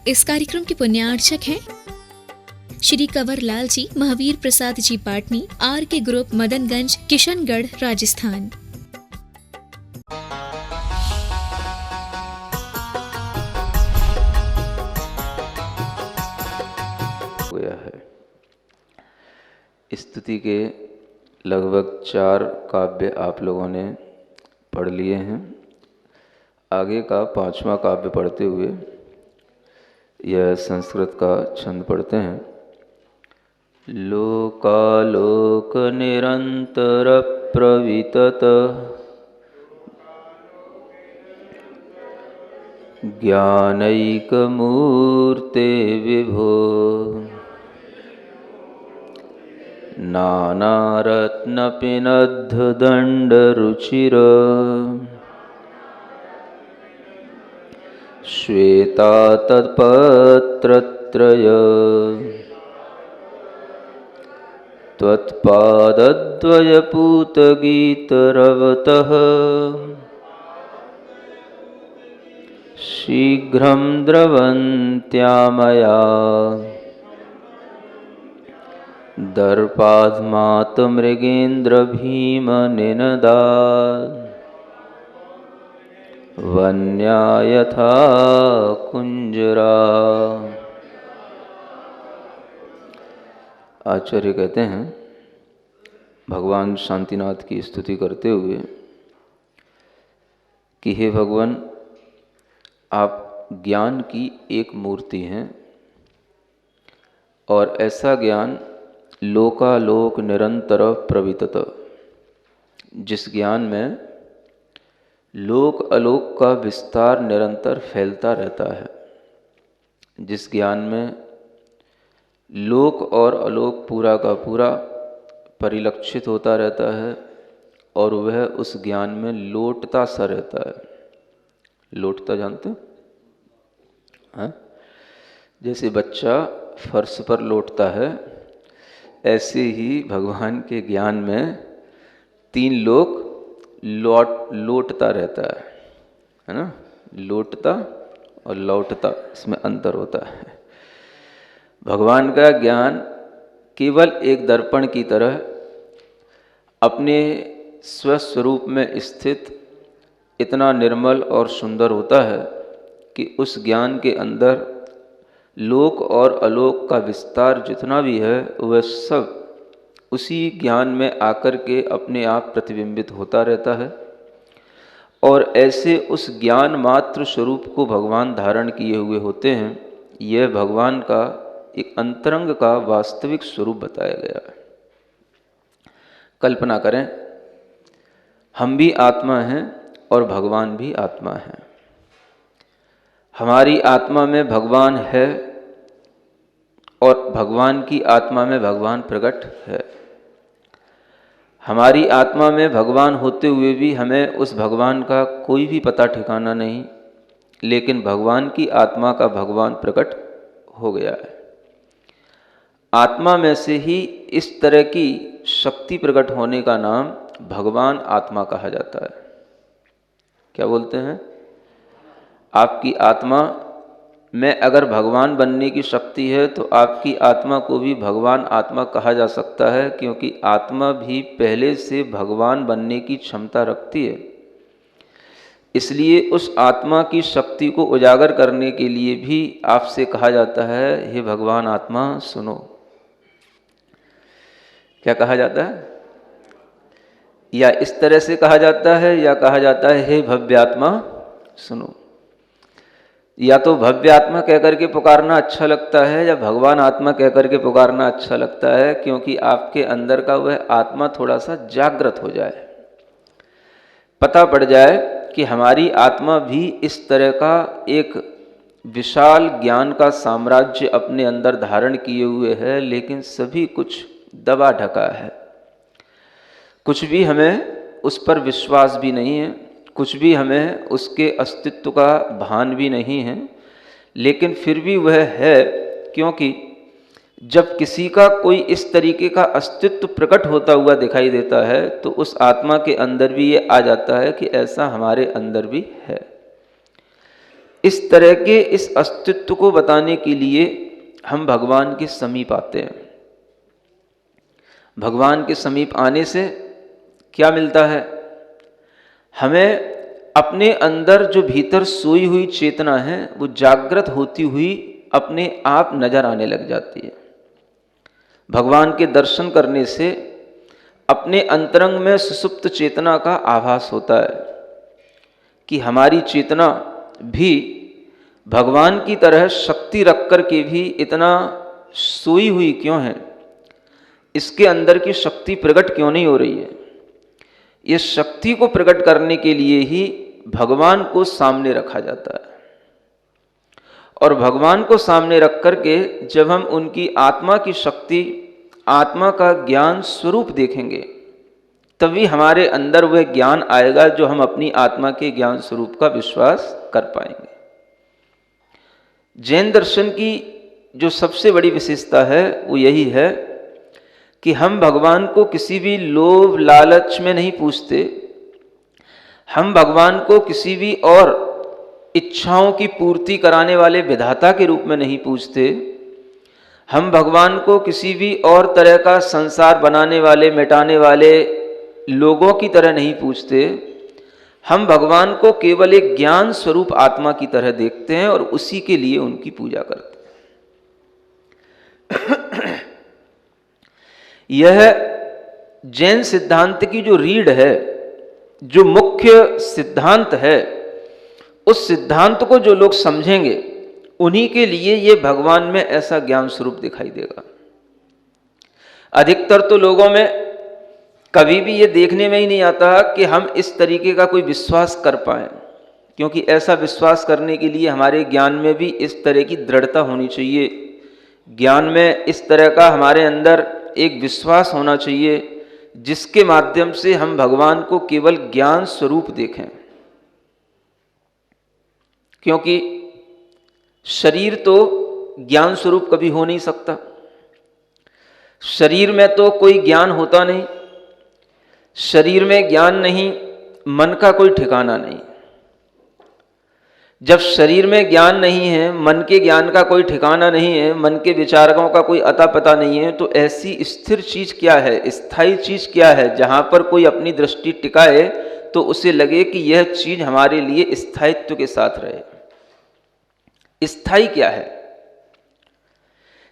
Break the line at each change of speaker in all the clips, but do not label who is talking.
इस कार्यक्रम के पुण्यार्चक हैं श्री कंवर लाल जी, महावीर प्रसाद जी पाटनी, आर के ग्रुप, मदनगंज, किशनगढ़, राजस्थान।
गया है। स्तुति के लगभग 4 काव्य आप लोगों ने पढ़ लिए हैं। आगे का 5वां काव्य पढ़ते हुए यह संस्कृत का छंद पढ़ते हैं। लोकालोक निरंतर प्रवितत ज्ञानैक मूर्ते विभो नानारत्नपिनद्ध दण्डरुचिर श्वेता तत्पत्रत्रय त्वत्पादद्वयपूतगीतरवतः शीघ्रं द्रवन्त्या मया दर्पाद्मातमृगेन्द्रभीमनिनदात् वन्या यथा कुंजरा। आचार्य कहते हैं, भगवान शांतिनाथ की स्तुति करते हुए कि हे भगवान, आप ज्ञान की एक मूर्ति हैं और ऐसा ज्ञान लोकालोक निरंतर प्रवितत, जिस ज्ञान में लोक अलोक का विस्तार निरंतर फैलता रहता है, जिस ज्ञान में लोक और अलोक पूरा का पूरा परिलक्षित होता रहता है और वह उस ज्ञान में लोटता सा रहता है। लोटता जानते हो? हाँ? जैसे बच्चा फर्श पर लोटता है, ऐसे ही भगवान के ज्ञान में 3 लोक लोटता रहता है ना? लोटता और लौटता, इसमें अंतर होता है। भगवान का ज्ञान केवल एक दर्पण की तरह अपने स्वस्वरूप में स्थित इतना निर्मल और सुंदर होता है कि उस ज्ञान के अंदर लोक और अलोक का विस्तार जितना भी है वह सब उसी ज्ञान में आकर के अपने आप प्रतिबिंबित होता रहता है। और ऐसे उस ज्ञान मात्र स्वरूप को भगवान धारण किए हुए होते हैं। यह भगवान का एक अंतरंग का वास्तविक स्वरूप बताया गया है। कल्पना करें, हम भी आत्मा हैं और भगवान भी आत्मा है। हमारी आत्मा में भगवान है और भगवान की आत्मा में भगवान प्रकट है। हमारी आत्मा में भगवान होते हुए भी हमें उस भगवान का कोई भी पता ठिकाना नहीं, लेकिन भगवान की आत्मा का भगवान प्रकट हो गया है। आत्मा में से ही इस तरह की शक्ति प्रकट होने का नाम भगवान आत्मा कहा जाता है। क्या बोलते हैं? आपकी आत्मा में अगर भगवान बनने की शक्ति है तो आपकी आत्मा को भी भगवान आत्मा कहा जा सकता है, क्योंकि आत्मा भी पहले से भगवान बनने की क्षमता रखती है। इसलिए उस आत्मा की शक्ति को उजागर करने के लिए भी आपसे कहा जाता है, हे भगवान आत्मा सुनो। क्या कहा जाता है? या इस तरह से कहा जाता है या कहा जाता है, हे भव्यात्मा सुनो। या तो भव्य आत्मा कहकर के पुकारना अच्छा लगता है या भगवान आत्मा कहकर के पुकारना अच्छा लगता है, क्योंकि आपके अंदर का वह आत्मा थोड़ा सा जागृत हो जाए, पता पड़ जाए कि हमारी आत्मा भी इस तरह का एक विशाल ज्ञान का साम्राज्य अपने अंदर धारण किए हुए है, लेकिन सभी कुछ दबा ढका है। कुछ भी हमें उस पर विश्वास भी नहीं है, कुछ भी हमें उसके अस्तित्व का भान भी नहीं है, लेकिन फिर भी वह है, क्योंकि जब किसी का कोई इस तरीके का अस्तित्व प्रकट होता हुआ दिखाई देता है तो उस आत्मा के अंदर भी ये आ जाता है कि ऐसा हमारे अंदर भी है। इस तरह के इस अस्तित्व को बताने के लिए हम भगवान के समीप आते हैं। भगवान के समीप आने से क्या मिलता है? हमें अपने अंदर जो भीतर सोई हुई चेतना है वो जागृत होती हुई अपने आप नजर आने लग जाती है। भगवान के दर्शन करने से अपने अंतरंग में सुसुप्त चेतना का आभास होता है कि हमारी चेतना भी भगवान की तरह शक्ति रख कर के भी इतना सोई हुई क्यों है, इसके अंदर की शक्ति प्रकट क्यों नहीं हो रही है। इस शक्ति को प्रकट करने के लिए ही भगवान को सामने रखा जाता है, और भगवान को सामने रख करके जब हम उनकी आत्मा की शक्ति, आत्मा का ज्ञान स्वरूप देखेंगे, तभी हमारे अंदर वह ज्ञान आएगा जो हम अपनी आत्मा के ज्ञान स्वरूप का विश्वास कर पाएंगे। जैन दर्शन की जो सबसे बड़ी विशेषता है वो यही है कि हम भगवान को किसी भी लोभ लालच में नहीं पूछते, हम भगवान को किसी भी और इच्छाओं की पूर्ति कराने वाले विधाता के रूप में नहीं पूछते, हम भगवान को किसी भी और तरह का संसार बनाने वाले, मिटाने वाले लोगों की तरह नहीं पूछते। हम भगवान को केवल एक ज्ञान स्वरूप आत्मा की तरह देखते हैं और उसी के लिए उनकी पूजा करते हैं। यह जैन सिद्धांत की जो रीढ़ है, जो मुख्य सिद्धांत है, उस सिद्धांत को जो लोग समझेंगे उन्हीं के लिए ये भगवान में ऐसा ज्ञान स्वरूप दिखाई देगा। अधिकतर तो लोगों में कभी भी ये देखने में ही नहीं आता कि हम इस तरीके का कोई विश्वास कर पाएं, क्योंकि ऐसा विश्वास करने के लिए हमारे ज्ञान में भी इस तरह की दृढ़ता होनी चाहिए, ज्ञान में इस तरह का हमारे अंदर एक विश्वास होना चाहिए जिसके माध्यम से हम भगवान को केवल ज्ञान स्वरूप देखें। क्योंकि शरीर तो ज्ञान स्वरूप कभी हो नहीं सकता, शरीर में तो कोई ज्ञान होता नहीं, शरीर में ज्ञान नहीं, मन का कोई ठिकाना नहीं। जब शरीर में ज्ञान नहीं है, मन के ज्ञान का कोई ठिकाना नहीं है, मन के विचारकों का कोई अता पता नहीं है, तो ऐसी स्थिर चीज क्या है, स्थायी चीज क्या है जहां पर कोई अपनी दृष्टि टिकाए तो उसे लगे कि यह चीज हमारे लिए स्थायित्व के साथ रहे। स्थायी क्या है?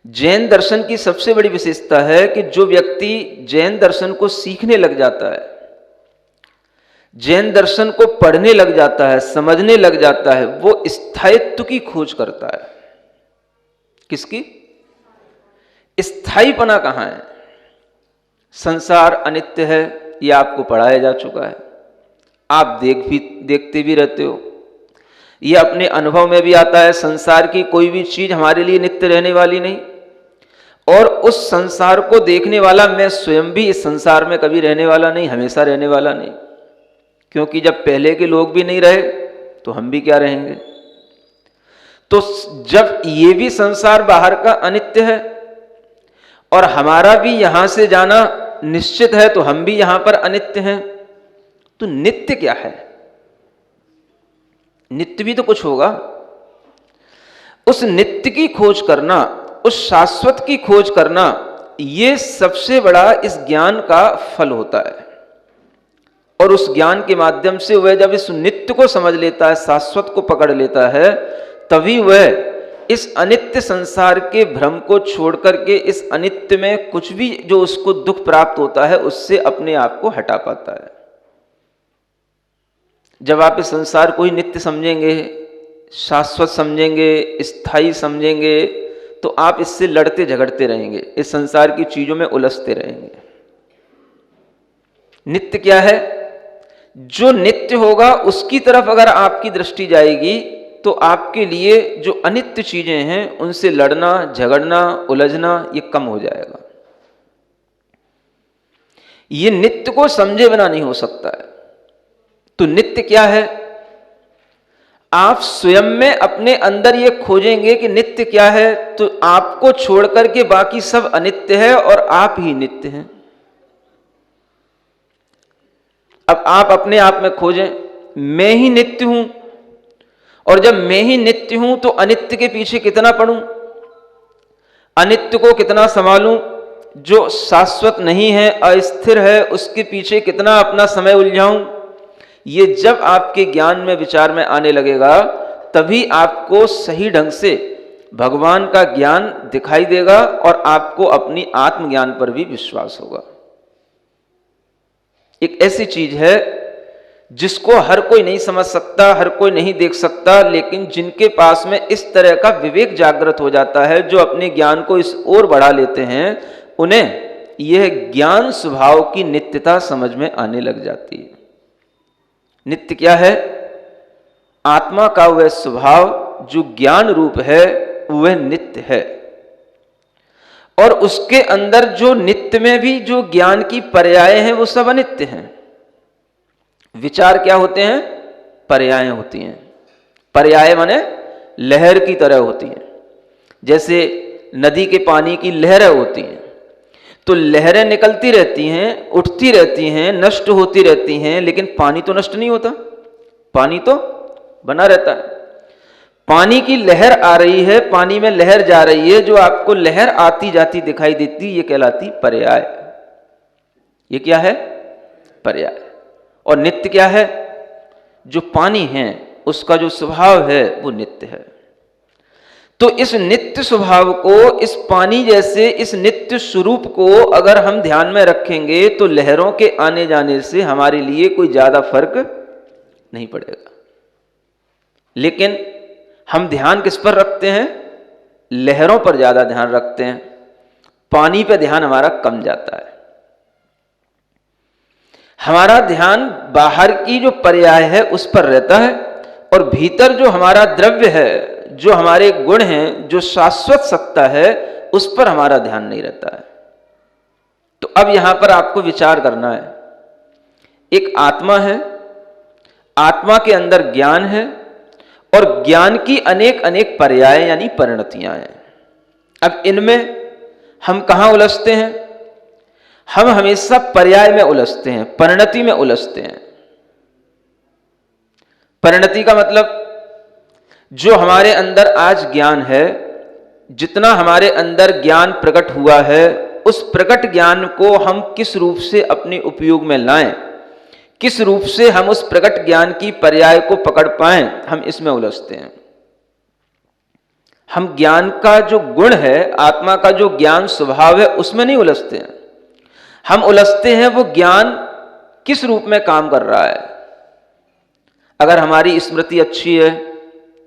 जैन दर्शन की सबसे बड़ी विशेषता है कि जो व्यक्ति जैन दर्शन को सीखने लग जाता है, जैन दर्शन को पढ़ने लग जाता है, समझने लग जाता है, वो स्थायित्व की खोज करता है। किसकी? स्थायीपना कहां है? संसार अनित्य है, ये आपको पढ़ाया जा चुका है, आप देखते भी रहते हो, ये अपने अनुभव में भी आता है। संसार की कोई भी चीज हमारे लिए नित्य रहने वाली नहीं, और उस संसार को देखने वाला मैं स्वयं भी इस संसार में कभी रहने वाला नहीं, हमेशा रहने वाला नहीं। क्योंकि जब पहले के लोग भी नहीं रहे तो हम भी क्या रहेंगे। तो जब ये भी संसार बाहर का अनित्य है और हमारा भी यहां से जाना निश्चित है, तो हम भी यहां पर अनित्य हैं, तो नित्य क्या है? नित्य भी तो कुछ होगा। उस नित्य की खोज करना, उस शाश्वत की खोज करना, ये सबसे बड़ा इस ज्ञान का फल होता है। और उस ज्ञान के माध्यम से वह जब इस नित्य को समझ लेता है, शाश्वत को पकड़ लेता है, तभी वह इस अनित्य संसार के भ्रम को छोड़ करके इस अनित्य में कुछ भी जो उसको दुख प्राप्त होता है उससे अपने आप को हटा पाता है। जब आप इस संसार को ही नित्य समझेंगे, शाश्वत समझेंगे, स्थायी समझेंगे, तो आप इससे लड़ते झगड़ते रहेंगे, इस संसार की चीजों में उलझते रहेंगे। नित्य क्या है? जो नित्य होगा उसकी तरफ अगर आपकी दृष्टि जाएगी तो आपके लिए जो अनित्य चीजें हैं उनसे लड़ना, झगड़ना, उलझना ये कम हो जाएगा। ये नित्य को समझे बिना नहीं हो सकता है। तो नित्य क्या है? आप स्वयं में अपने अंदर ये खोजेंगे कि नित्य क्या है, तो आपको छोड़कर के बाकी सब अनित्य है और आप ही नित्य हैं। अब आप अपने आप में खोजें, मैं ही नित्य हूं और जब मैं ही नित्य हूं तो अनित्य के पीछे कितना पड़ूं, अनित्य को कितना संभालूं, जो शाश्वत नहीं है, अस्थिर है, उसके पीछे कितना अपना समय उलझाऊं। ये जब आपके ज्ञान में, विचार में आने लगेगा, तभी आपको सही ढंग से भगवान का ज्ञान दिखाई देगा और आपको अपनी आत्मज्ञान पर भी विश्वास होगा। एक ऐसी चीज है जिसको हर कोई नहीं समझ सकता, हर कोई नहीं देख सकता, लेकिन जिनके पास में इस तरह का विवेक जागृत हो जाता है, जो अपने ज्ञान को इस ओर बढ़ा लेते हैं, उन्हें यह ज्ञान स्वभाव की नित्यता समझ में आने लग जाती है। नित्य क्या है? आत्मा का वह स्वभाव जो ज्ञान रूप है, वह नित्य है। और उसके अंदर जो नित्य में भी जो ज्ञान की पर्याय हैं, वो सब अनित्य हैं। विचार क्या होते हैं? पर्याय होती हैं। पर्याय माने लहर की तरह होती हैं। जैसे नदी के पानी की लहरें होती हैं, तो लहरें निकलती रहती हैं, उठती रहती हैं, नष्ट होती रहती हैं, लेकिन पानी तो नष्ट नहीं होता, पानी तो बना रहता है। पानी की लहर आ रही है, पानी में लहर जा रही है, जो आपको लहर आती जाती दिखाई देती, ये कहलाती पर्याय। ये क्या है? पर्याय। और नित्य क्या है? जो पानी है उसका जो स्वभाव है वो नित्य है। तो इस नित्य स्वभाव को, इस पानी जैसे इस नित्य स्वरूप को अगर हम ध्यान में रखेंगे तो लहरों के आने जाने से हमारे लिए कोई ज्यादा फर्क नहीं पड़ेगा। लेकिन हम ध्यान किस पर रखते हैं? लहरों पर ज्यादा ध्यान रखते हैं, पानी पर ध्यान हमारा कम जाता है। हमारा ध्यान बाहर की जो पर्याय है उस पर रहता है, और भीतर जो हमारा द्रव्य है, जो हमारे गुण हैं, जो शाश्वत सत्ता है, उस पर हमारा ध्यान नहीं रहता है। तो अब यहां पर आपको विचार करना है। एक आत्मा है, आत्मा के अंदर ज्ञान है, और ज्ञान की अनेक अनेक पर्याय यानी परिणतियां हैं। अब इनमें हम कहां उलझते हैं? हम हमेशा पर्याय में उलझते हैं, परिणति में उलझते हैं। परिणति का मतलब जो हमारे अंदर आज ज्ञान है, जितना हमारे अंदर ज्ञान प्रकट हुआ है, उस प्रकट ज्ञान को हम किस रूप से अपने उपयोग में लाएं, किस रूप से हम उस प्रकट ज्ञान की पर्याय को पकड़ पाएं, हम इसमें उलझते हैं। हम ज्ञान का जो गुण है, आत्मा का जो ज्ञान स्वभाव है, उसमें नहीं उलझते हैं। हम उलझते हैं वो ज्ञान किस रूप में काम कर रहा है। अगर हमारी स्मृति अच्छी है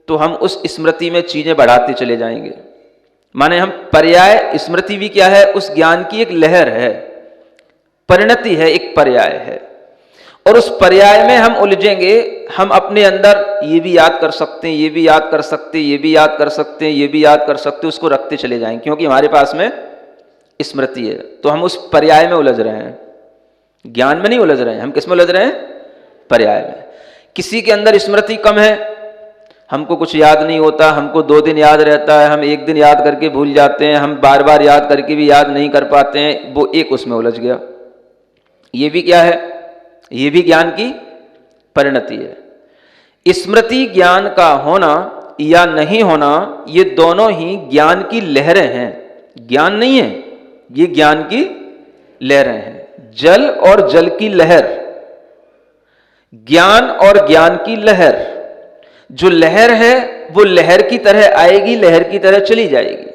तो हम उस स्मृति में चीजें बढ़ाते चले जाएंगे। माने हम पर्याय, स्मृति भी क्या है? उस ज्ञान की एक लहर है, परिणति है, एक पर्याय है। और उस पर्याय में हम उलझेंगे, हम अपने अंदर ये भी याद कर सकते हैं, ये भी याद कर सकते हैं, ये भी याद कर सकते हैं, ये भी याद कर सकते हैं, उसको रखते चले जाएंगे, क्योंकि हमारे पास में स्मृति है। तो हम उस पर्याय में उलझ रहे हैं, ज्ञान में नहीं उलझ रहे हैं। हम किस में उलझ रहे हैं? पर्याय में। किसी के अंदर स्मृति कम है, हमको कुछ याद नहीं होता, हमको 2 दिन याद रहता है, हम 1 दिन याद करके भूल जाते हैं, हम बार बार याद करके भी याद नहीं कर पाते हैं, वो एक उसमें उलझ गया। ये भी क्या है? ये भी ज्ञान की परिणति है। स्मृति ज्ञान का होना या नहीं होना, ये दोनों ही ज्ञान की लहरें हैं। ज्ञान नहीं है, ये ज्ञान की लहरें हैं। जल और जल की लहर, ज्ञान और ज्ञान की लहर। जो लहर है वो लहर की तरह आएगी, लहर की तरह चली जाएगी,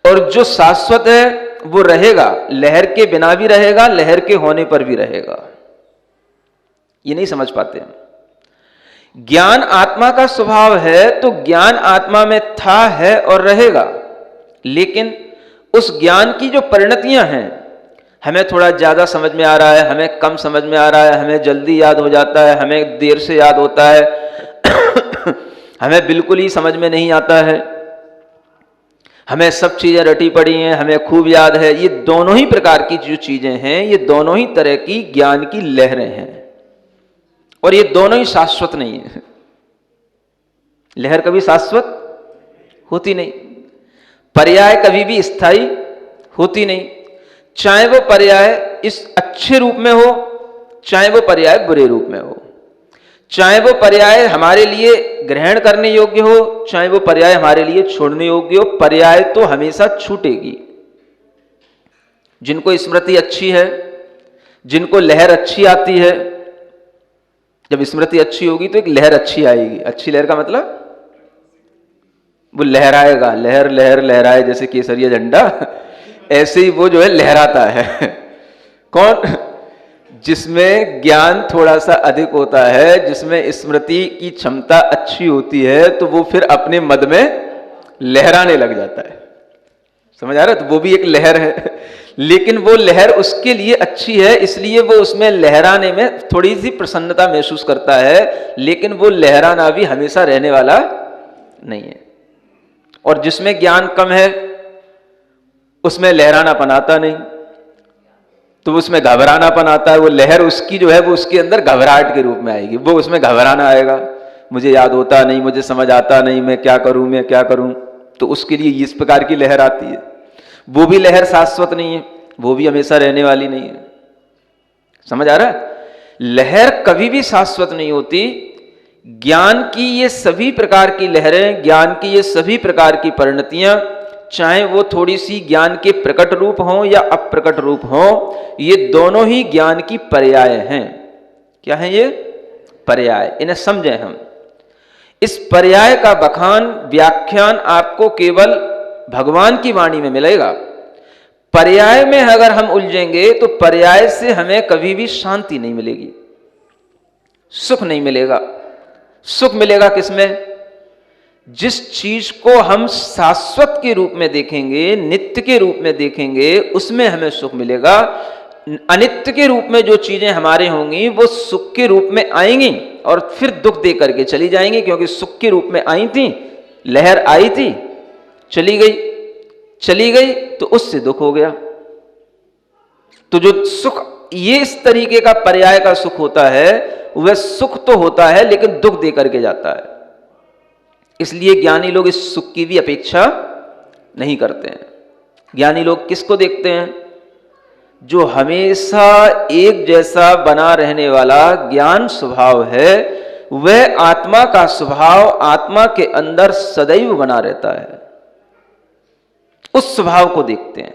और जो शाश्वत है वो रहेगा, लहर के बिना भी रहेगा, लहर के होने पर भी रहेगा। ये नहीं समझ पाते हम। ज्ञान आत्मा का स्वभाव है, तो ज्ञान आत्मा में था, है और रहेगा, लेकिन उस ज्ञान की जो परिणतियां हैं, हमें थोड़ा ज्यादा समझ में आ रहा है, हमें कम समझ में आ रहा है, हमें जल्दी याद हो जाता है, हमें देर से याद होता है, हमें बिल्कुल ही समझ में नहीं आता है, हमें सब चीजें रटी पड़ी हैं, हमें खूब याद है। ये दोनों ही प्रकार की जो चीजें हैं, ये दोनों ही तरह की ज्ञान की लहरें हैं, और ये दोनों ही शाश्वत नहीं है। लहर कभी शाश्वत होती नहीं, पर्याय कभी भी स्थायी होती नहीं, चाहे वो पर्याय इस अच्छे रूप में हो, चाहे वो पर्याय बुरे रूप में हो, चाहे वो पर्याय हमारे लिए ग्रहण करने योग्य हो, चाहे वो पर्याय हमारे लिए छोड़ने योग्य हो, पर्याय तो हमेशा छूटेगी। जिनको स्मृति अच्छी है, जिनको लहर अच्छी आती है, जब स्मृति अच्छी होगी तो एक लहर अच्छी आएगी। अच्छी लहर का मतलब वो लहराएगा, लहर लहर लहराए जैसे केसरिया झंडा, ऐसे ही वो जो है लहराता है। कौन? जिसमें ज्ञान थोड़ा सा अधिक होता है, जिसमें स्मृति की क्षमता अच्छी होती है, तो वो फिर अपने मद में लहराने लग जाता है। समझ आ रहा है? तो वो भी एक लहर है, लेकिन वो लहर उसके लिए अच्छी है, इसलिए वो उसमें लहराने में थोड़ी सी प्रसन्नता महसूस करता है, लेकिन वो लहराना भी हमेशा रहने वाला नहीं है। और जिसमें ज्ञान कम है उसमें लहरानापन आता नहीं, तो उसमें घबरानापन आता है। वो लहर उसकी जो है वो उसके अंदर घबराहट के रूप में आएगी, वो उसमें घबराना आएगा, मुझे याद होता नहीं, मुझे समझ आता नहीं, मैं क्या करूं, मैं क्या करूं। तो उसके लिए इस प्रकार की लहर आती है। वो भी लहर शाश्वत नहीं है, वो भी हमेशा रहने वाली नहीं है। समझ आ रहा है? लहर कभी भी शाश्वत नहीं होती। ज्ञान की ये सभी प्रकार की लहरें, ज्ञान की ये सभी प्रकार की परिणतियां, चाहे वो थोड़ी सी ज्ञान के प्रकट रूप हों या अप्रकट रूप हों, ये दोनों ही ज्ञान की पर्याय हैं। क्या है ये? पर्याय। इन्हें समझें हम। इस पर्याय का बखान, व्याख्यान आपको केवल भगवान की वाणी में मिलेगा। पर्याय में अगर हम उलझेंगे तो पर्याय से हमें कभी भी शांति नहीं मिलेगी, सुख नहीं मिलेगा। सुख मिलेगा किसमें? जिस चीज को हम शाश्वत के रूप में देखेंगे, नित्य के रूप में देखेंगे, उसमें हमें सुख मिलेगा। अनित्य के रूप में जो चीजें हमारे होंगी वो सुख के रूप में आएंगी और फिर दुख दे करके चली जाएंगी, क्योंकि सुख के रूप में आई थी, लहर आई थी, चली गई तो उससे दुख हो गया। तो जो सुख, ये इस तरीके का पर्याय का सुख होता है, वह सुख तो होता है लेकिन दुख दे करके जाता है। इसलिए ज्ञानी लोग इस सुख की भी अपेक्षा नहीं करते हैं। ज्ञानी लोग किसको देखते हैं? जो हमेशा एक जैसा बना रहने वाला ज्ञान स्वभाव है, वह आत्मा का स्वभाव आत्मा के अंदर सदैव बना रहता है। उस स्वभाव को देखते हैं।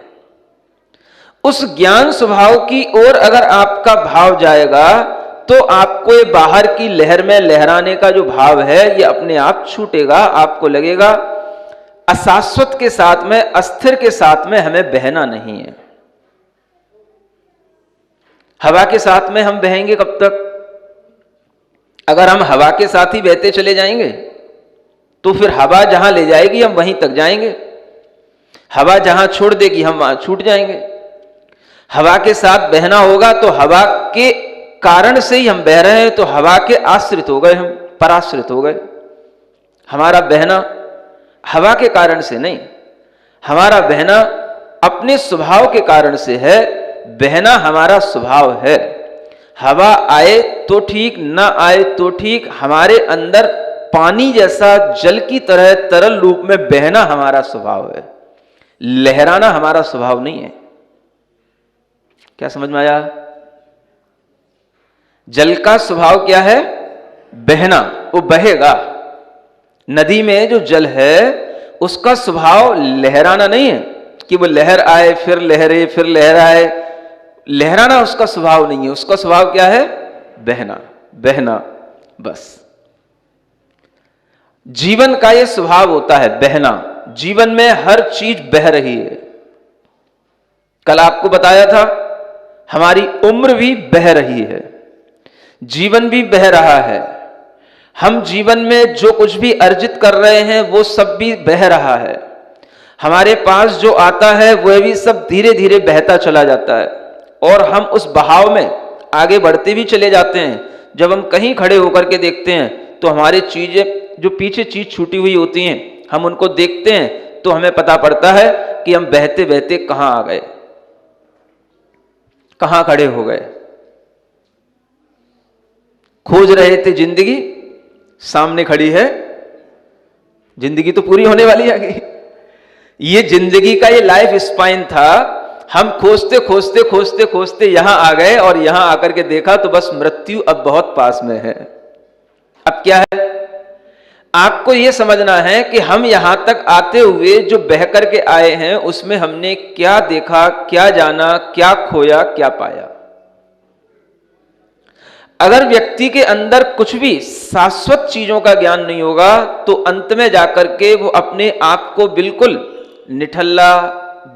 उस ज्ञान स्वभाव की ओर अगर आपका भाव जाएगा तो आपको ये बाहर की लहर में लहराने का जो भाव है ये अपने आप छूटेगा। आपको लगेगा अशाश्वत के साथ में, अस्थिर के साथ में हमें बहना नहीं है। हवा के साथ में हम बहेंगे कब तक? अगर हम हवा के साथ ही बहते चले जाएंगे तो फिर हवा जहां ले जाएगी हम वहीं तक जाएंगे, हवा जहां छोड़ देगी हम वहां छूट जाएंगे। हवा के साथ बहना होगा तो हवा के कारण से ही हम बह रहे हैं, तो हवा के आश्रित हो गए, हम पराश्रित हो गए। हमारा बहना हवा के कारण से नहीं, हमारा बहना अपने स्वभाव के कारण से है। बहना हमारा स्वभाव है। हवा आए तो ठीक, ना आए तो ठीक, हमारे अंदर पानी जैसा जल की तरह तरल रूप में बहना हमारा स्वभाव है। लहराना हमारा स्वभाव नहीं है। क्या समझ में आया? जल का स्वभाव क्या है? बहना। वो बहेगा। नदी में जो जल है उसका स्वभाव लहराना नहीं है कि वो लहर आए फिर लहरे फिर लहर आए। लहराना उसका स्वभाव नहीं है। उसका स्वभाव क्या है? बहना, बहना, बस। जीवन का ये स्वभाव होता है, बहना। जीवन में हर चीज बह रही है। कल आपको बताया था हमारी उम्र भी बह रही है, जीवन भी बह रहा है। हम जीवन में जो कुछ भी अर्जित कर रहे हैं वो सब भी बह रहा है। हमारे पास जो आता है वह भी सब धीरे धीरे बहता चला जाता है और हम उस बहाव में आगे बढ़ते भी चले जाते हैं। जब हम कहीं खड़े होकर के देखते हैं तो हमारी चीजें, जो पीछे चीज छूटी हुई होती हैं, हम उनको देखते हैं तो हमें पता पड़ता है कि हम बहते बहते कहां आ गए, कहां खड़े हो गए। खोज रहे थे जिंदगी, सामने खड़ी है जिंदगी, तो पूरी होने वाली है। ये जिंदगी का ये लाइफ स्पाइन था। हम खोजते खोजते खोजते खोजते यहां आ गए और यहां आकर के देखा तो बस मृत्यु अब बहुत पास में है। अब क्या है, आपको यह समझना है कि हम यहां तक आते हुए जो बह करके आए हैं उसमें हमने क्या देखा, क्या जाना, क्या खोया, क्या पाया। अगर व्यक्ति के अंदर कुछ भी शाश्वत चीजों का ज्ञान नहीं होगा तो अंत में जाकर के वो अपने आप को बिल्कुल निठल्ला,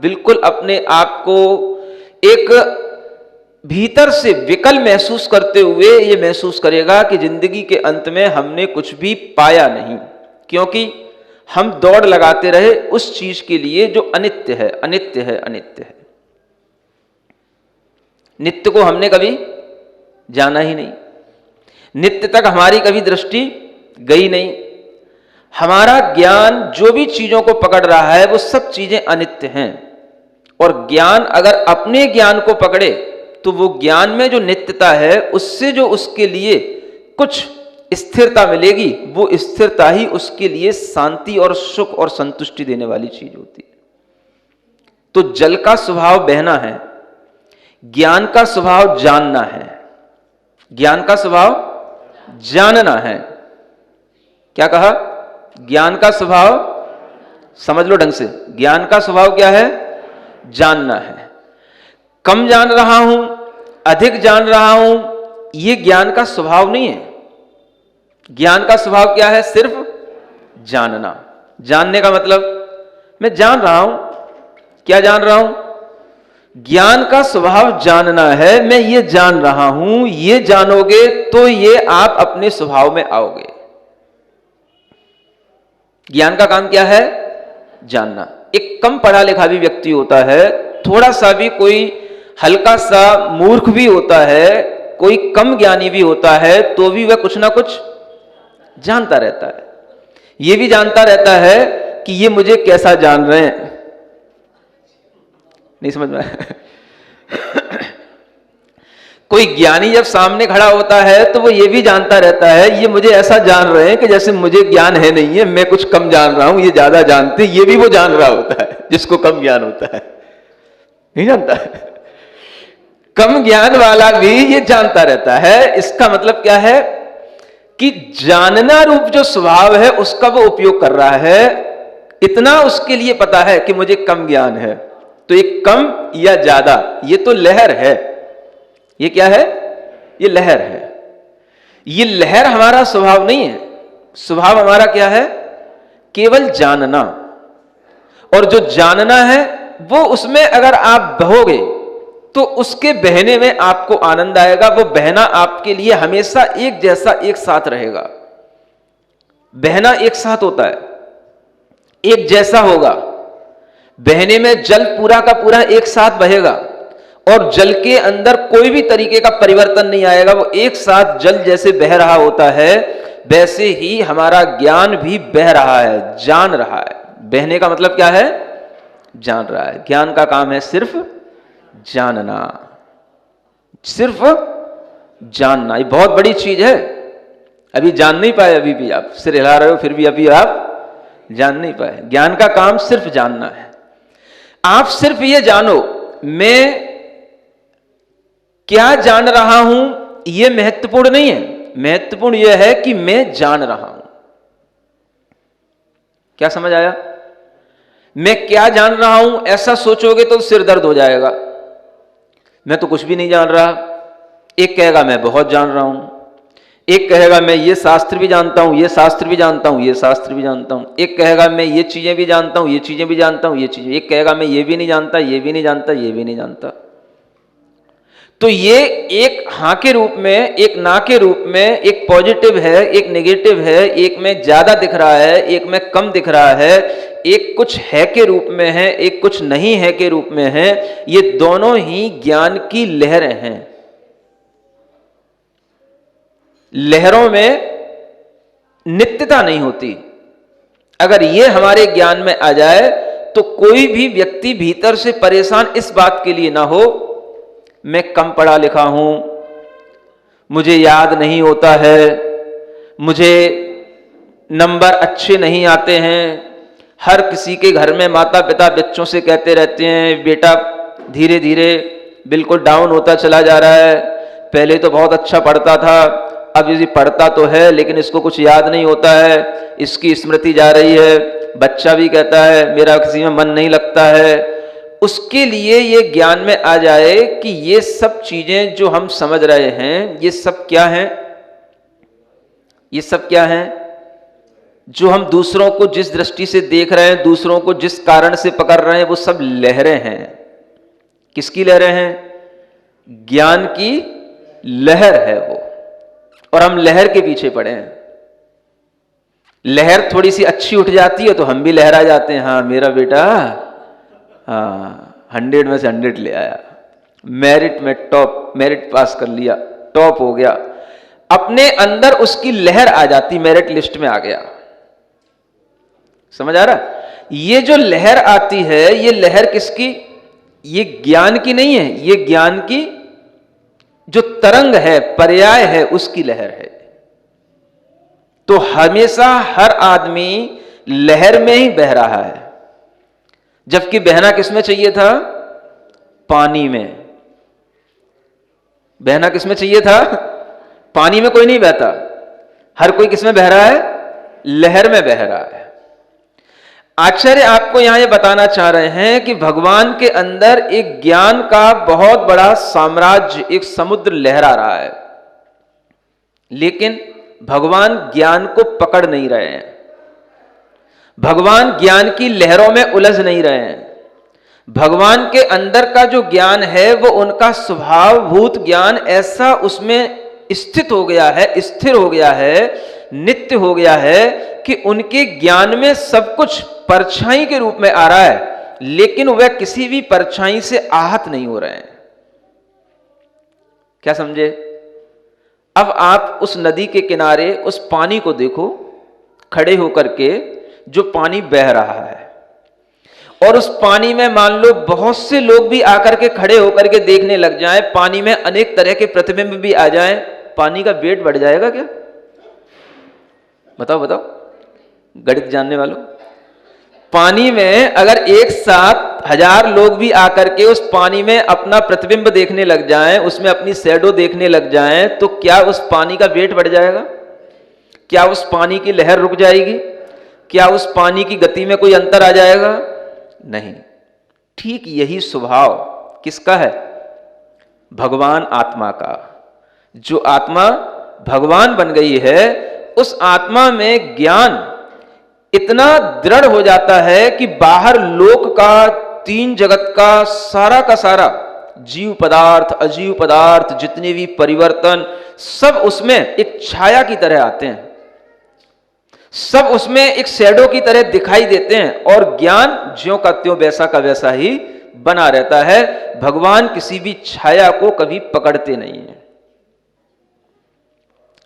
बिल्कुल अपने आप को एक भीतर से विकल महसूस करते हुए ये महसूस करेगा कि जिंदगी के अंत में हमने कुछ भी पाया नहीं, क्योंकि हम दौड़ लगाते रहे उस चीज के लिए जो अनित्य है, अनित्य है, अनित्य है। नित्य को हमने कभी जाना ही नहीं, नित्य तक हमारी कभी दृष्टि गई नहीं। हमारा ज्ञान जो भी चीजों को पकड़ रहा है वो सब चीजें अनित्य हैं, और ज्ञान अगर अपने ज्ञान को पकड़े तो वो ज्ञान में जो नित्यता है उससे जो उसके लिए कुछ स्थिरता मिलेगी, वो स्थिरता ही उसके लिए शांति और सुख और संतुष्टि देने वाली चीज होती है। तो जल का स्वभाव बहना है, ज्ञान का स्वभाव जानना है, ज्ञान का स्वभाव जानना है। क्या कहा? ज्ञान का स्वभाव, समझ लो ढंग से, ज्ञान का स्वभाव क्या है? जानना है। कम जान रहा हूं, अधिक जान रहा हूं, यह ज्ञान का स्वभाव नहीं है। ज्ञान का स्वभाव क्या है? सिर्फ जानना। जानने का मतलब मैं जान रहा हूं। क्या जान रहा हूं? ज्ञान का स्वभाव जानना है। मैं ये जान रहा हूं, ये जानोगे तो ये आप अपने स्वभाव में आओगे। ज्ञान का काम क्या है? जानना। एक कम पढ़ा लिखा भी व्यक्ति होता है, थोड़ा सा भी कोई हल्का सा मूर्ख भी होता है, कोई कम ज्ञानी भी होता है, तो भी वह कुछ ना कुछ जानता रहता है। यह भी जानता रहता है कि ये मुझे कैसा जान रहे हैं। नहीं समझ में कोई ज्ञानी जब सामने खड़ा होता है तो वो ये भी जानता रहता है ये मुझे ऐसा जान रहे हैं कि जैसे मुझे ज्ञान है नहीं है, मैं कुछ कम जान रहा हूं, ये ज्यादा जानते। ये भी वो जान रहा होता है जिसको कम ज्ञान होता है, नहीं जानता है। कम ज्ञान वाला भी ये जानता रहता है। इसका मतलब क्या है कि जानना रूप जो स्वभाव है उसका वो उपयोग कर रहा है। इतना उसके लिए पता है कि मुझे कम ज्ञान है, तो ये कम या ज्यादा ये तो लहर है। ये क्या है? ये लहर है। ये लहर हमारा स्वभाव नहीं है। स्वभाव हमारा क्या है? केवल जानना। और जो जानना है वो उसमें अगर आप बहोगे तो उसके बहने में आपको आनंद आएगा। वो बहना आपके लिए हमेशा एक जैसा एक साथ रहेगा। बहना एक साथ होता है, एक जैसा होगा। बहने में जल पूरा का पूरा एक साथ बहेगा और जल के अंदर कोई भी तरीके का परिवर्तन नहीं आएगा। वो एक साथ जल जैसे बह रहा होता है वैसे ही हमारा ज्ञान भी बह रहा है, जान रहा है। बहने का मतलब क्या है? जान रहा है। ज्ञान का काम है सिर्फ जानना, सिर्फ जानना। ये बहुत बड़ी चीज है। अभी जान नहीं पाए, अभी भी आप सिर हिला रहे हो, फिर भी अभी आप जान नहीं पाए। ज्ञान का काम सिर्फ जानना है। आप सिर्फ ये जानो मैं क्या जान रहा हूं, यह महत्वपूर्ण नहीं है। महत्वपूर्ण यह है कि मैं जान रहा हूं। क्या समझ आया? मैं क्या जान रहा हूं ऐसा सोचोगे तो सिर दर्द हो जाएगा। मैं तो कुछ भी नहीं जान रहा। एक कहेगा मैं बहुत जान रहा हूं, एक कहेगा मैं ये शास्त्र भी जानता हूं, ये शास्त्र भी जानता हूं, ये शास्त्र भी जानता हूं। एक कहेगा मैं ये चीजें भी जानता हूं, ये चीजें भी जानता हूं, ये चीजें। एक कहेगा मैं ये भी नहीं जानता, ये भी नहीं जानता, ये भी नहीं जानता। तो ये एक हाँ के रूप में, एक ना के रूप में, एक पॉजिटिव है, एक नेगेटिव है, एक में ज्यादा दिख रहा है, एक में कम दिख रहा है, एक कुछ है के रूप में है, एक कुछ नहीं है के रूप में है। ये दोनों ही ज्ञान की लहरें हैं। लहरों में नित्यता नहीं होती। अगर ये हमारे ज्ञान में आ जाए तो कोई भी व्यक्ति भीतर से परेशान इस बात के लिए ना हो मैं कम पढ़ा लिखा हूं, मुझे याद नहीं होता है, मुझे नंबर अच्छे नहीं आते हैं। हर किसी के घर में माता पिता बच्चों से कहते रहते हैं बेटा धीरे धीरे बिल्कुल डाउन होता चला जा रहा है, पहले तो बहुत अच्छा पढ़ता था, अब ये पढ़ता तो है लेकिन इसको कुछ याद नहीं होता है, इसकी स्मृति जा रही है, बच्चा भी कहता है मेरा किसी में मन नहीं लगता है, उसके लिए ये ज्ञान में आ जाए कि ये सब चीजें जो हम समझ रहे हैं ये सब क्या हैं, ये सब क्या हैं? जो हम दूसरों को जिस दृष्टि से देख रहे हैं, दूसरों को जिस कारण से पकड़ रहे हैं, वो सब लहरें हैं। किसकी लहरें हैं? ज्ञान की लहर है वो, और हम लहर के पीछे पड़े हैं। लहर थोड़ी सी अच्छी उठ जाती है तो हम भी लहरा जाते हैं, हाँ मेरा बेटा हाँ 100 में से 100 ले आया, मेरिट में टॉप, मेरिट पास कर लिया, टॉप हो गया, अपने अंदर उसकी लहर आ जाती, मेरिट लिस्ट में आ गया। समझ आ रहा? ये जो लहर आती है ये लहर किसकी? ये ज्ञान की नहीं है, ये ज्ञान की जो तरंग है, पर्याय है, उसकी लहर है। तो हमेशा हर आदमी लहर में ही बह रहा है, जबकि बहना किसमें चाहिए था? पानी में। बहना किसमें चाहिए था? पानी में कोई नहीं बहता, हर कोई किसमें बह रहा है? लहर में बह रहा है। आचार्य आपको यहां ये बताना चाह रहे हैं कि भगवान के अंदर एक ज्ञान का बहुत बड़ा साम्राज्य, एक समुद्र लहरा रहा है, लेकिन भगवान ज्ञान को पकड़ नहीं रहे हैं, भगवान ज्ञान की लहरों में उलझ नहीं रहे हैं। भगवान के अंदर का जो ज्ञान है वो उनका स्वभावभूत ज्ञान ऐसा उसमें स्थित हो गया है, स्थिर हो गया है, नित्य हो गया है कि उनके ज्ञान में सब कुछ परछाई के रूप में आ रहा है, लेकिन वह किसी भी परछाई से आहत नहीं हो रहे हैं। क्या समझे? अब आप उस नदी के किनारे उस पानी को देखो खड़े होकर के, जो पानी बह रहा है, और उस पानी में मान लो बहुत से लोग भी आकर के खड़े होकर के देखने लग जाएं, पानी में अनेक तरह के प्रतिबिंब भी आ जाएं, पानी का वेट बढ़ जाएगा क्या? बताओ बताओ, गणित जानने वालों। पानी में अगर एक साथ 1000 लोग भी आकर के उस पानी में अपना प्रतिबिंब देखने लग जाएं, उसमें अपनी शैडो देखने लग जाएं, तो क्या उस पानी का वेट बढ़ जाएगा? क्या उस पानी की लहर रुक जाएगी? क्या उस पानी की गति में कोई अंतर आ जाएगा? नहीं। ठीक यही स्वभाव किसका है? भगवान आत्मा का। जो आत्मा भगवान बन गई है, उस आत्मा में ज्ञान इतना दृढ़ हो जाता है कि बाहर लोक का, 3 जगत का सारा जीव पदार्थ, अजीव पदार्थ, जितने भी परिवर्तन, सब उसमें एक छाया की तरह आते हैं, सब उसमें एक शैडो की तरह दिखाई देते हैं, और ज्ञान ज्यों का त्यों वैसा का वैसा ही बना रहता है। भगवान किसी भी छाया को कभी पकड़ते नहीं है।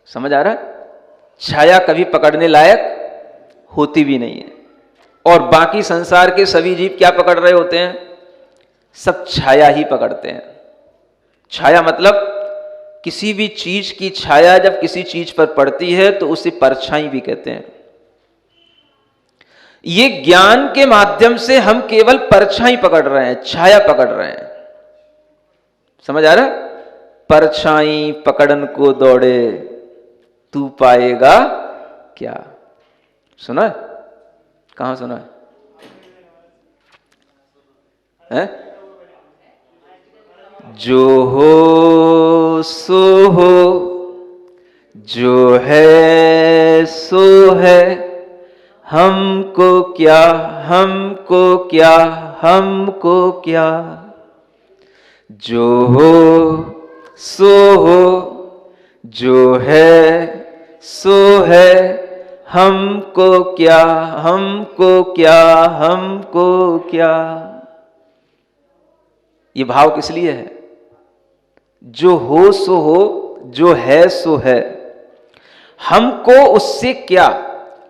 समझ आ रहा है? छाया कभी पकड़ने लायक होती भी नहीं है। और बाकी संसार के सभी जीव क्या पकड़ रहे होते हैं? सब छाया ही पकड़ते हैं। छाया मतलब किसी भी चीज की छाया जब किसी चीज पर पड़ती है तो उसे परछाई भी कहते हैं। ये ज्ञान के माध्यम से हम केवल परछाई पकड़ रहे हैं, छाया पकड़ रहे हैं। समझ आ रहा है? परछाई पकड़न को दौड़े, तू पाएगा क्या? सुना है? कहां सुना है? जो हो सो हो, जो है सो है, हमको क्या, हमको क्या, हमको क्या। जो हो सो हो, जो है सो है, हमको क्या, हमको क्या, हमको क्या। ये भाव किस लिए है? जो हो सो हो, जो है सो है, हमको उससे क्या।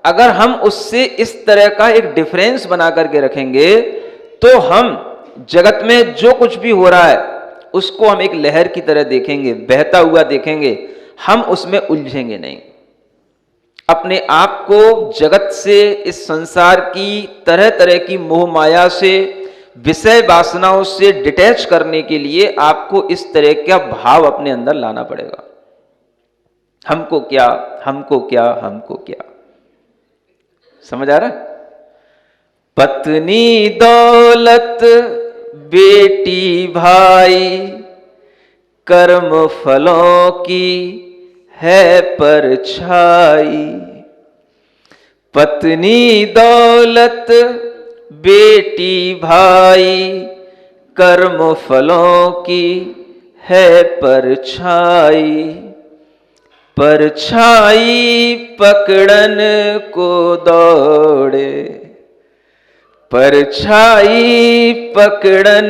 अगर हम उससे इस तरह का एक डिफरेंस बना करके रखेंगे तो हम जगत में जो कुछ भी हो रहा है उसको हम एक लहर की तरह देखेंगे, बहता हुआ देखेंगे, हम उसमें उलझेंगे नहीं। अपने आप को जगत से, इस संसार की तरह तरह की मोह माया से, विषय वासनाओं से डिटैच करने के लिए आपको इस तरह का भाव अपने अंदर लाना पड़ेगा। हमको क्या, हमको क्या, हमको क्या। समझ आ रहा? पत्नी दौलत बेटी भाई कर्म फलों की है परछाई। पत्नी दौलत बेटी भाई कर्म फलों की है परछाई। परछाई पकड़न को दौड़े, परछाई पकड़न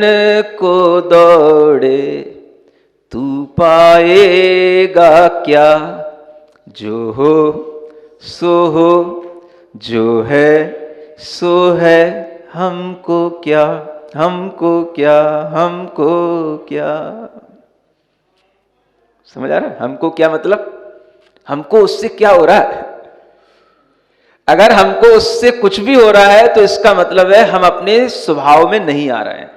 को दौड़े, तू पाएगा क्या, जो हो सो हो, जो है सो है, हमको क्या, हमको क्या, हमको क्या। समझ आ रहा है? हमको क्या मतलब हमको उससे क्या हो रहा है। अगर हमको उससे कुछ भी हो रहा है तो इसका मतलब है हम अपने स्वभाव में नहीं आ रहे हैं।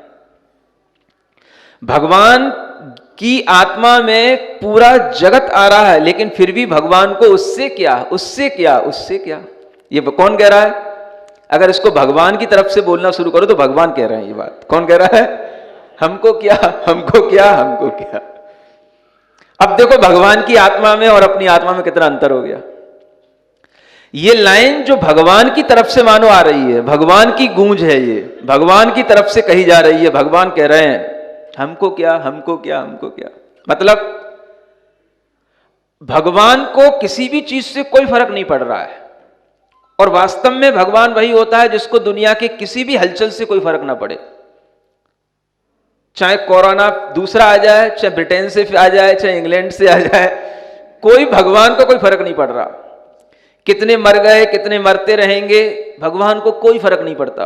भगवान की आत्मा में पूरा जगत आ रहा है, लेकिन फिर भी भगवान को उससे क्या, उससे क्या, उससे क्या। ये कौन कह रहा है? अगर इसको भगवान की तरफ से बोलना शुरू करो तो भगवान कह रहे हैं ये बात। कौन कह रहा है? हमको क्या, हमको क्या, हमको क्या। अब देखो भगवान की आत्मा में और अपनी आत्मा में कितना अंतर हो गया। ये लाइन जो भगवान की तरफ से मानो आ रही है, भगवान की गूंज है, ये भगवान की तरफ से कही जा रही है। भगवान कह रहे हैं हमको क्या, हमको क्या, हमको क्या। मतलब भगवान को किसी भी चीज से कोई फर्क नहीं पड़ रहा है। और वास्तव में भगवान वही होता है जिसको दुनिया के किसी भी हलचल से कोई फर्क ना पड़े। चाहे कोरोना दूसरा आ जाए, चाहे ब्रिटेन से आ जाए, चाहे इंग्लैंड से आ जाए, कोई भगवान को कोई फर्क नहीं पड़ रहा। कितने मर गए, कितने मरते रहेंगे, भगवान को कोई फर्क नहीं पड़ता।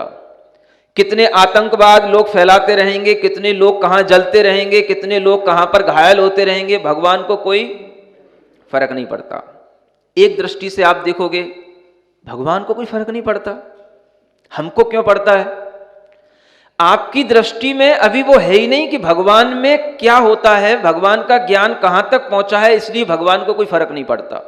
कितने आतंकवाद लोग फैलाते रहेंगे, कितने लोग कहां जलते रहेंगे, कितने लोग कहां पर घायल होते रहेंगे, भगवान को कोई फर्क नहीं पड़ता। एक दृष्टि से आप देखोगे भगवान को कोई फर्क नहीं पड़ता। हमको क्यों पड़ता है? आपकी दृष्टि में अभी वो है ही नहीं कि भगवान में क्या होता है, भगवान का ज्ञान कहां तक पहुंचा है, इसलिए भगवान को कोई फर्क नहीं पड़ता।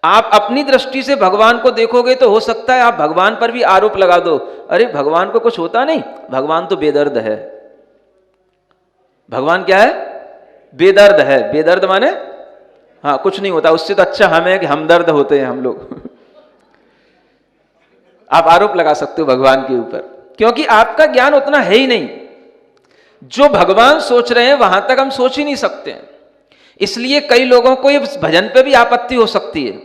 आप अपनी दृष्टि से भगवान को देखोगे तो हो सकता है आप भगवान पर भी आरोप लगा दो, अरे भगवान को कुछ होता नहीं, भगवान तो बेदर्द है। भगवान क्या है? बेदर्द है। बेदर्द माने हाँ कुछ नहीं होता, उससे तो अच्छा हम है कि हमदर्द होते हैं हम लोग। आप आरोप लगा सकते हो भगवान के ऊपर, क्योंकि आपका ज्ञान उतना है ही नहीं। जो भगवान सोच रहे हैं वहां तक हम सोच ही नहीं सकते हैं। इसलिए कई लोगों को इस भजन पे भी आपत्ति हो सकती है।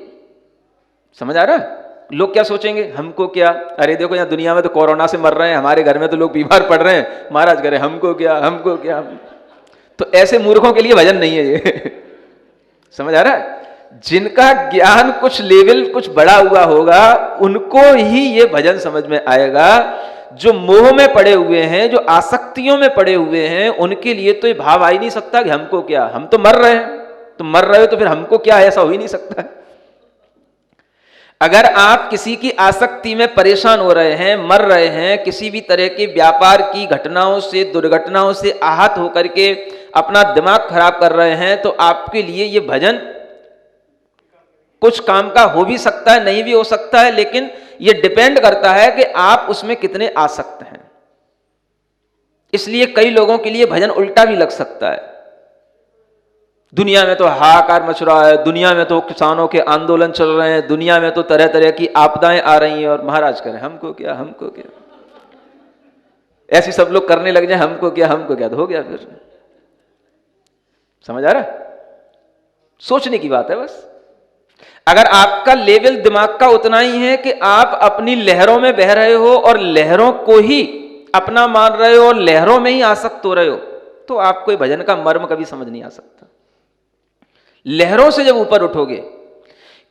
समझ आ रहा है? लोग क्या सोचेंगे, हमको क्या, अरे देखो यहाँ दुनिया में तो कोरोना से मर रहे हैं, हमारे घर में तो लोग बीमार पड़ रहे हैं, महाराज करे हमको क्या, हमको क्या। तो ऐसे मूर्खों के लिए भजन नहीं है ये। समझ आ रहा है? जिनका ज्ञान कुछ लेवल कुछ बड़ा हुआ होगा उनको ही ये भजन समझ में आएगा। जो मोह में पड़े हुए हैं, जो आसक्तियों में पड़े हुए हैं, उनके लिए तो ये भाव आ ही नहीं सकता कि हमको क्या, हम तो मर रहे हैं। तो मर रहे हो तो फिर हमको क्या, ऐसा हो ही नहीं सकता है। अगर आप किसी की आसक्ति में परेशान हो रहे हैं, मर रहे हैं, किसी भी तरह के व्यापार की घटनाओं से, दुर्घटनाओं से आहत होकर के अपना दिमाग खराब कर रहे हैं, तो आपके लिए ये भजन कुछ काम का हो भी सकता है, नहीं भी हो सकता है, लेकिन ये डिपेंड करता है कि आप उसमें कितने आसक्त हैं। इसलिए कई लोगों के लिए भजन उल्टा भी लग सकता है। दुनिया में तो हाहाकार मच रहा है, दुनिया में तो किसानों के आंदोलन चल रहे हैं, दुनिया में तो तरह तरह की आपदाएं आ रही हैं, और महाराज करें हमको क्या, हमको क्या। ऐसे सब लोग करने लग जाए हमको क्या, हमको क्या, तो हो गया फिर। समझ आ रहा है? सोचने की बात है बस। अगर आपका लेवल दिमाग का उतना ही है कि आप अपनी लहरों में बह रहे हो और लहरों को ही अपना मान रहे हो और लहरों में ही आसक्त हो रहे हो, तो आपको ये भजन का मर्म कभी समझ नहीं आ सकता। लहरों से जब ऊपर उठोगे,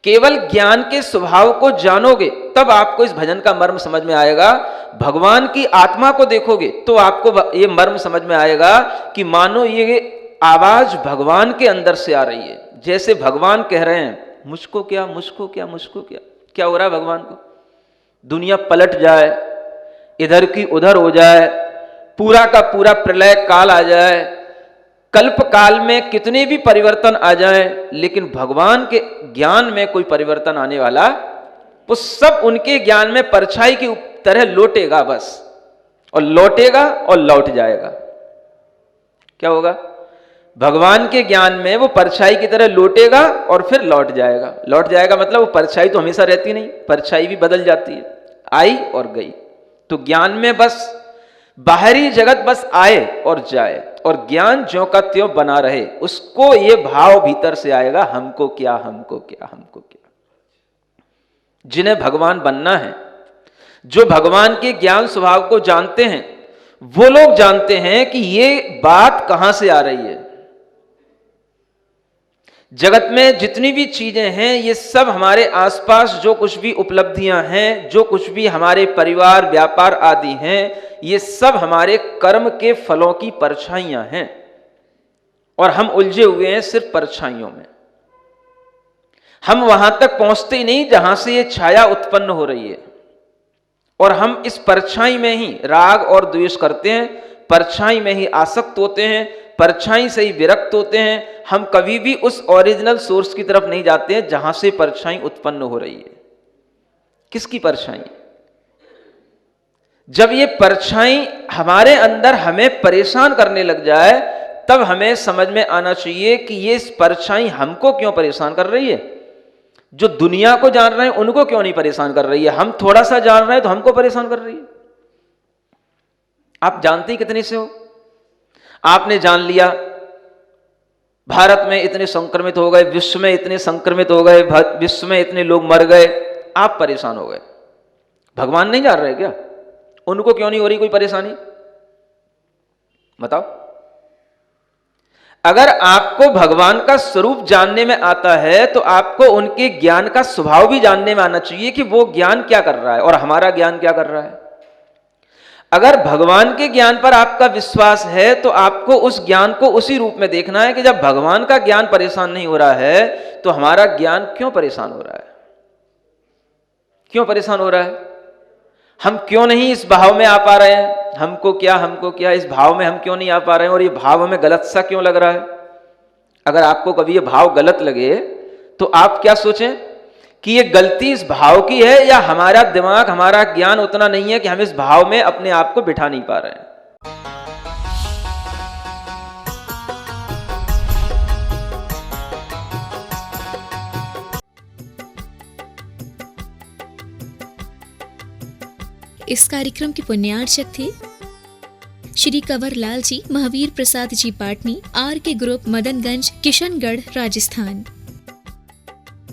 केवल ज्ञान के स्वभाव को जानोगे, तब आपको इस भजन का मर्म समझ में आएगा। भगवान की आत्मा को देखोगे तो आपको ये मर्म समझ में आएगा कि मानो ये आवाज भगवान के अंदर से आ रही है। जैसे भगवान कह रहे हैं मुझको क्या, मुझको क्या, मुझको क्या। क्या हो रहा है भगवान को? दुनिया पलट जाए, इधर की उधर हो जाए, पूरा का पूरा प्रलय काल आ जाए, कल्प काल में कितने भी परिवर्तन आ जाएं, लेकिन भगवान के ज्ञान में कोई परिवर्तन आने वाला, वो सब उनके ज्ञान में परछाई की तरह लौटेगा बस, और लौटेगा और लौट जाएगा। क्या होगा? भगवान के ज्ञान में वो परछाई की तरह लौटेगा और फिर लौट जाएगा। लौट जाएगा मतलब वो परछाई तो हमेशा रहती नहीं, परछाई भी बदल जाती है, आई और गई। तो ज्ञान में बस बाहरी जगत बस आए और जाए, और ज्ञान ज्यों का त्यों बना रहे, उसको ये भाव भीतर से आएगा, हमको क्या, हमको क्या, हमको क्या। जिन्हें भगवान बनना है, जो भगवान के ज्ञान स्वभाव को जानते हैं, वो लोग जानते हैं कि ये बात कहां से आ रही है। जगत में जितनी भी चीजें हैं, ये सब हमारे आसपास जो कुछ भी उपलब्धियां हैं, जो कुछ भी हमारे परिवार, व्यापार आदि हैं, ये सब हमारे कर्म के फलों की परछाइयां हैं, और हम उलझे हुए हैं सिर्फ परछाइयों में। हम वहां तक पहुंचते ही नहीं जहां से ये छाया उत्पन्न हो रही है, और हम इस परछाई में ही राग और द्वेष करते हैं, परछाई में ही आसक्त होते हैं, परछाई से ही विरक्त होते हैं। हम कभी भी उस ओरिजिनल सोर्स की तरफ नहीं जाते हैं जहां से परछाई उत्पन्न हो रही है। किसकी परछाई? जब ये परछाई हमारे अंदर हमें परेशान करने लग जाए, तब हमें समझ में आना चाहिए कि ये परछाई हमको क्यों परेशान कर रही है। जो दुनिया को जान रहे हैं उनको क्यों नहीं परेशान कर रही है, हम थोड़ा सा जान रहे हैं तो हमको परेशान कर रही है। आप जानते ही कितने से हो? आपने जान लिया भारत में इतने संक्रमित हो गए, विश्व में इतने संक्रमित हो गए, विश्व में इतने लोग मर गए, आप परेशान हो गए। भगवान नहीं जान रहे क्या? उनको क्यों नहीं हो रही कोई परेशानी? बताओ। अगर आपको भगवान का स्वरूप जानने में आता है, तो आपको उनके ज्ञान का स्वभाव भी जानने में आना चाहिए कि वो ज्ञान क्या कर रहा है और हमारा ज्ञान क्या कर रहा है। अगर भगवान के ज्ञान पर आपका विश्वास है, तो आपको उस ज्ञान को उसी रूप में देखना है कि जब भगवान का ज्ञान परेशान नहीं हो रहा है, तो हमारा ज्ञान क्यों परेशान हो रहा है? क्यों परेशान हो रहा है? हम क्यों नहीं इस भाव में आ पा रहे हैं? हमको क्या, हमको क्या, इस भाव में हम क्यों नहीं आ पा रहे हैं, और ये भाव हमें गलत सा क्यों लग रहा है? अगर आपको कभी ये भाव गलत लगे, तो आप क्या सोचें कि ये गलती इस भाव की है, या हमारा दिमाग, हमारा ज्ञान उतना नहीं है कि हम इस भाव में अपने आप को बिठा नहीं पा रहे हैं।
इस कार्यक्रम के पुण्यार्चक थे श्री कंवर लाल जी, महावीर प्रसाद जी पाटनी, आर के ग्रुप, मदनगंज, किशनगढ़, राजस्थान।